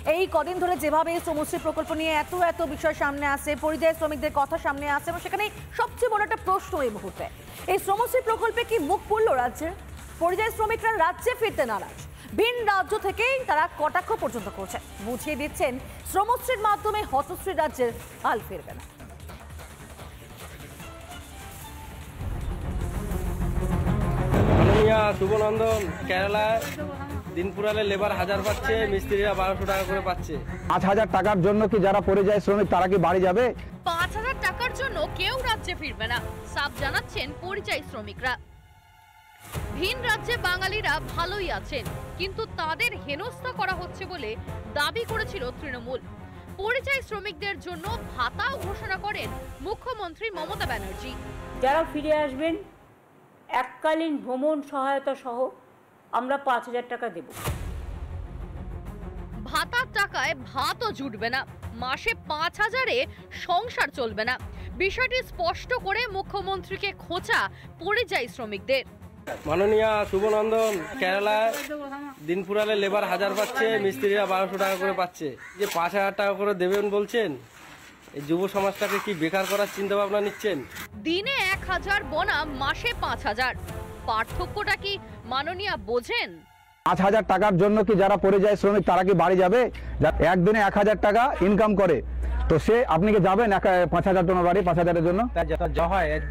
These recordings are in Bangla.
এই কদিন ধরে যেভাবে শ্রমশ্রী প্রকল্প নিয়ে এত বিষয় সামনে আসে, পরিযায়ী শ্রমিকদের কথা সামনে আসে, এবং সেখানে সবচেয়ে বড় একটা প্রশ্ন এই মুহূর্তে, এই শ্রমশ্রী প্রকল্পে কি মুখ পড়লো রাজ্যের? পরিযায়ী শ্রমিকরা রাজ্যে ফিরতে নারাজ, ভিন রাজ্য থেকেই তারা কটাক্ষ পর্যন্ত করছে, বুঝিয়ে দিচ্ছেন শ্রমশ্রীর মাধ্যমে হতশ্রী রাজ্যের হাল ফিরবে না। শুভনন্দন, কেরালায় দিন পুরালে লেবার 1000 পাচ্ছে, মিস্ত্রিরা 1200 টাকা করে পাচ্ছে। 5000 টাকার জন্য কি যারা পরিযায়ী শ্রমিক তারা কি বাড়ি যাবে? 5000 টাকার জন্য কেউ রাজ্যে ফিরবে না, সাফ জানাচ্ছেন পরিযায়ী শ্রমিকরা। ভিন রাজ্যে বাঙালিরা ভালোই আছেন, কিন্তু তাদের হেনস্থা করা হচ্ছে বলে দাবি করেছিল তৃণমূল। পরিযায়ী শ্রমিকদের জন্য ভাতাও ঘোষণা করেন মুখ্যমন্ত্রী মমতা ব্যানার্জি। যারা ফিরে আসবেন এককালীন ভ্রমণ সহায়তা সহ আমরা 5000 টাকা দেব। ভাতার টাকায় ভাতও জুটবে না, মাসে 5000-এ সংসার চলবে না, বিষয়টি স্পষ্ট করে মুখ্যমন্ত্রীকে খোঁচা পরিযায়ী শ্রমিকদের। মাননীয়া শুভনন্দন, কেরালায় দিন পুরালে লেবার 1000 পাচ্ছে, মিস্ত্রিরা 1200 টাকা করে পাচ্ছে। যে 5000 টাকা করে দেবেন বলছেন, এই যুব সমাজটাকে কি বেকার করার চিন্তা ভাবনা নিচ্ছেন? দিনে 1000 বনাম মাসে 5000, পার্থক্যটা কি মাননীয়া বোঝেন? 5000 টাকার জন্য কি যারা পরিযায়ী শ্রমিক তারা কি বাড়ি যাবে? একদিনে 1000 টাকা ইনকাম করে, তো সে আপনি কি যাবেন 5000 জন্য বাড়ি? 5000-এর জন্য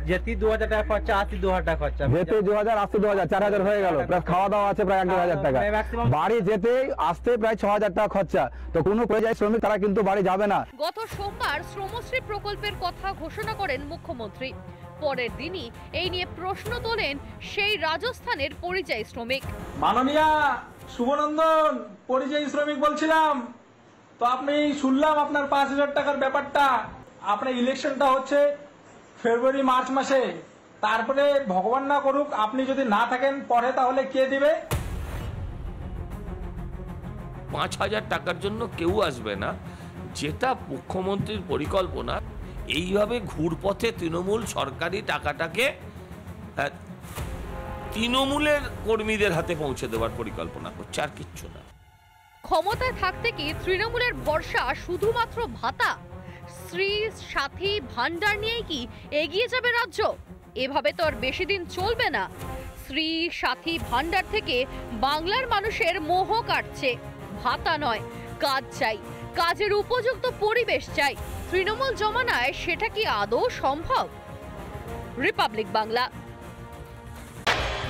যেতে 2000 টাকা খরচা, আসতে 2000 টাকা খরচা, যেতে 2000, আসতে 2000, 4000 হয়ে গেল, প্লাস খাওয়া দাওয়া আছে প্রায় 1000 টাকা। বাড়ি যেতে আসতে প্রায় 6000 টাকা খরচা, তো কোনো পরিযায়ী শ্রমিক তারা কিন্তু বাড়ি যাবে না। গত সোমবার শ্রমশ্রী প্রকল্পের কথা ঘোষণা করেন মুখ্যমন্ত্রী। পরের দিনই এই নিয়ে প্রশ্ন তোলেন সেই রাজস্থানের পরিযায়ী শ্রমিক। মাননীয়া শুভনন্দন, পরিযায়ী শ্রমিক বলছিলাম, তো আপনি শুনলাম আপনার 5000 টাকার ব্যাপারটা। আপনার ইলেকশনটা হচ্ছে ফেব্রুয়ারি মার্চ মাসে, তারপরে ভগবান না করুক আপনি যদি না থাকেন পরে, তাহলে কে দিবে? 5000 টাকার জন্য কেউ আসবে না, যেটা মুখ্যমন্ত্রীর পরিকল্পনা। এইভাবে ঘুরপথে তৃণমূল সরকারি টাকাটাকে তৃণমূলের কর্মীদের হাতে পৌঁছে দেওয়ার পরিকল্পনা করছে, আর কিচ্ছু না। ক্ষমতায় থাকতে কি তৃণমূলের ভরসা শুধুমাত্র ভাতা? স্ত্রী সাথী ভান্ডার নিয়েই কি এগিয়ে যাবে রাজ্য? এভাবে তো আর বেশি দিন চলবে না। স্ত্রী সাথী ভান্ডার থেকে বাংলার মানুষের মোহ কাটছে। ভাতা নয়, কাজ চাই, কাজের উপযুক্ত পরিবেশ চাই। তৃণমূল জমানায় সেটা কি আদৌ সম্ভব? রিপাবলিক বাংলা।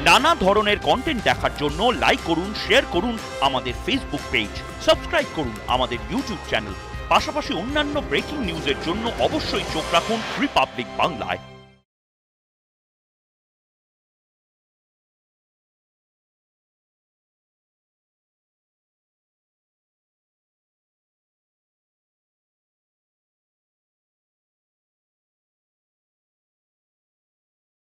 নানা ধরনের কন্টেন্ট দেখার জন্য লাইক করুন, শেয়ার করুন আমাদের ফেসবুক পেজ, সাবস্ক্রাইব করুন আমাদের ইউটিউব চ্যানেল। পাশাপাশি অন্যান্য ব্রেকিং নিউজের জন্য অবশ্যই চোখ রাখুন রিপাবলিক বাংলায়।